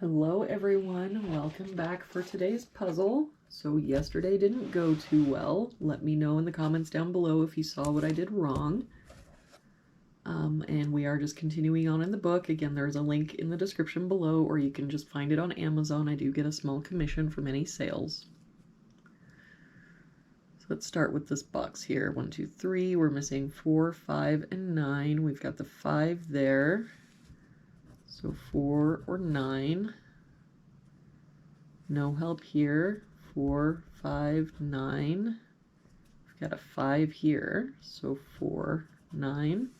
Hello everyone, welcome back for today's puzzle. So yesterday didn't go too well. Let me know in the comments down below if you saw what I did wrong. And we are just continuing on in the book. Again, there's a link in the description below, or you can just find it on Amazon. I do get a small commission from any sales. So let's start with this box here. 1, 2, 3. We're missing 4, 5, and 9. We've got the 5 there. So 4 or 9. No help here. 4, 5, 9. We've got a 5 here. So 4, 9.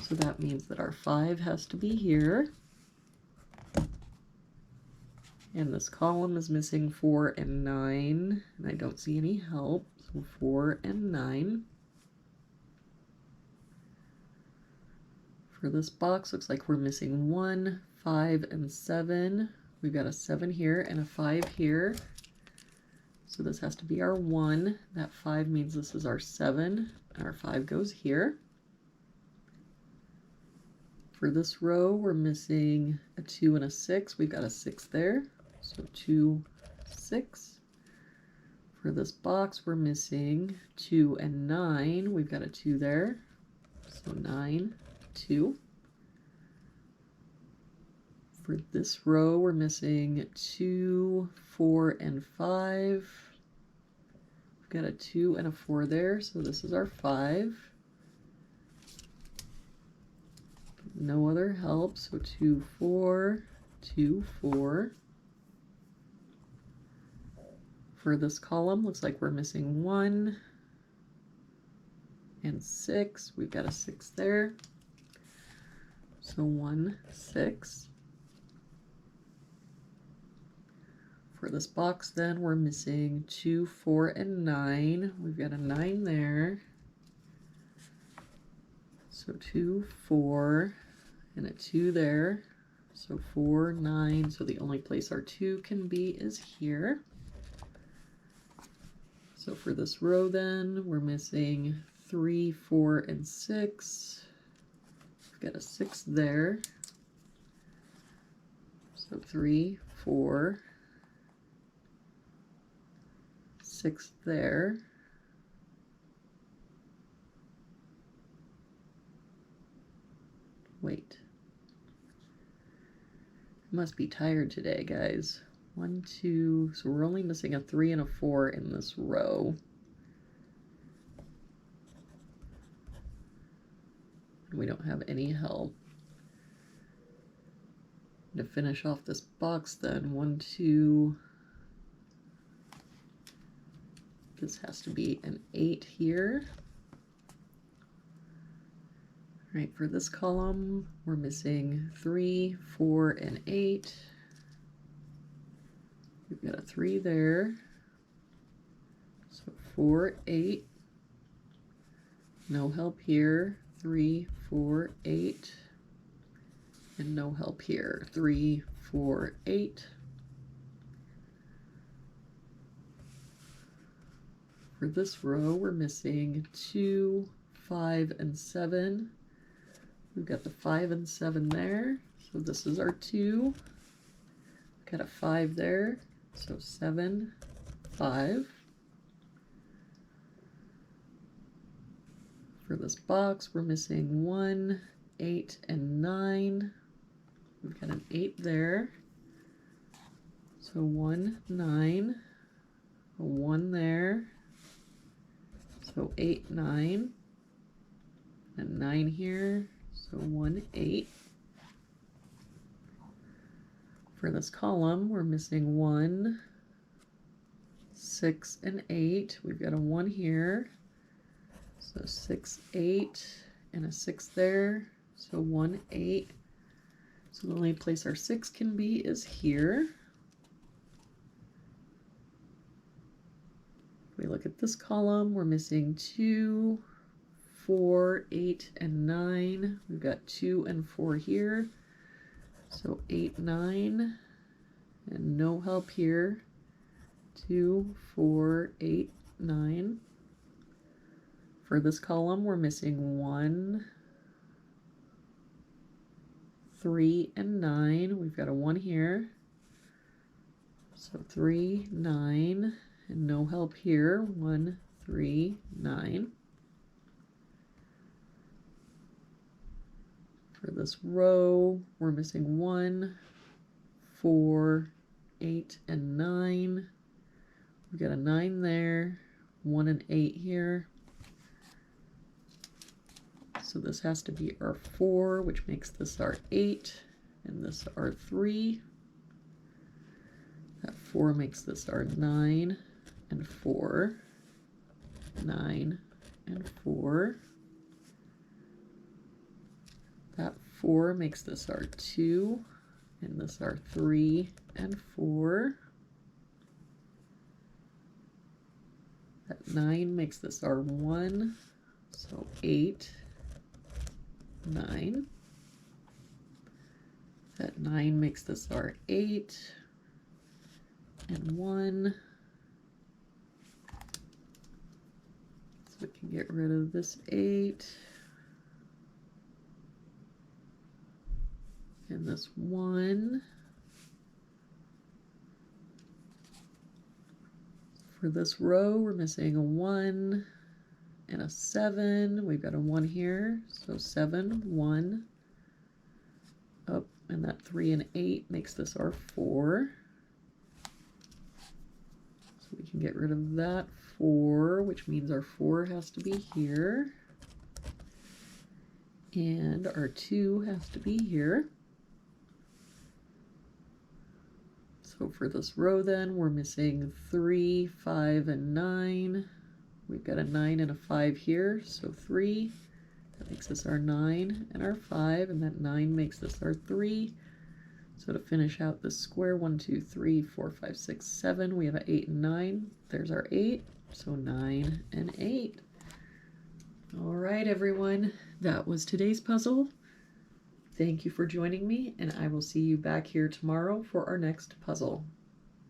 So that means that our 5 has to be here. And this column is missing 4 and 9. And I don't see any help. So 4 and 9. For this box, looks like we're missing 1, 5, and 7. We've got a 7 here and a 5 here. So this has to be our 1. That 5 means this is our 7. Our 5 goes here. For this row, we're missing a 2 and a 6. We've got a 6 there. So 2, 6. For this box, we're missing 2 and 9. We've got a 2 there. So 9, 2. For this row, we're missing 2, 4, and 5. We've got a 2 and a 4 there, so this is our 5. No other help, so 2, 4, 2, 4. For this column, looks like we're missing 1 and 6. We've got a 6 there, so 1, 6. For this box then, we're missing 2, 4, and 9. We've got a 9 there. So 2, 4, and a 2 there. So 4, 9. So the only place our 2 can be is here. So for this row then, we're missing 3, 4, and 6. We've got a 6 there. So 3, 4, 6 there. Wait. I must be tired today, guys. 1, 2, so we're only missing a 3 and a 4 in this row. And we don't have any help. To finish off this box then, 1, 2. This has to be an 8 here. All right, for this column, we're missing 3, 4, and 8. We've got a 3 there. So 4, 8. No help here. 3, 4, 8. And no help here. 3, 4, 8. For this row, we're missing 2, 5, and 7. We've got the 5 and 7 there, so this is our 2. Got a 5 there, so 7, 5. For this box, we're missing 1, 8, and 9. We've got an 8 there, so 1, 9, a 1 there. So 8, 9, and 9 here, so 1, 8. For this column, we're missing 1, 6, and 8. We've got a 1 here, so 6, 8, and a 6 there, so 1, 8. So the only place our 6 can be is here. We look at this column, we're missing 2, 4, 8, and 9. We've got 2 and 4 here. So 8, 9, and no help here. 2, 4, 8, 9. For this column, we're missing 1, 3 and 9. We've got a 1 here. So 3, 9, and no help here. 1, 3, 9. For this row, we're missing 1, 4, 8, and 9. We've got a 9 there, 1 and 8 here. So this has to be our 4, which makes this our 8, and this our 3. That 4 makes this our 9 and 4. 9 and 4. That 4 makes this our 2, and this our 3 and 4. That 9 makes this our 1, so 8, 9. That 9 makes this our 8, and 1. So we can get rid of this 8. And this 1. For this row, we're missing a 1 and a 7. We've got a 1 here, so 7, 1. Up, and that 3 and 8 makes this our 4. So we can get rid of that 4, which means our 4 has to be here. And our 2 has to be here. So for this row then, we're missing 3, 5, and 9. We've got a 9 and a 5 here, so 3. That makes this our 9 and our 5, and that 9 makes this our 3. So to finish out this square, 1, 2, 3, 4, 5, 6, 7, we have an 8 and 9. There's our 8, so 9 and 8. All right, everyone, that was today's puzzle. Thank you for joining me, and I will see you back here tomorrow for our next puzzle.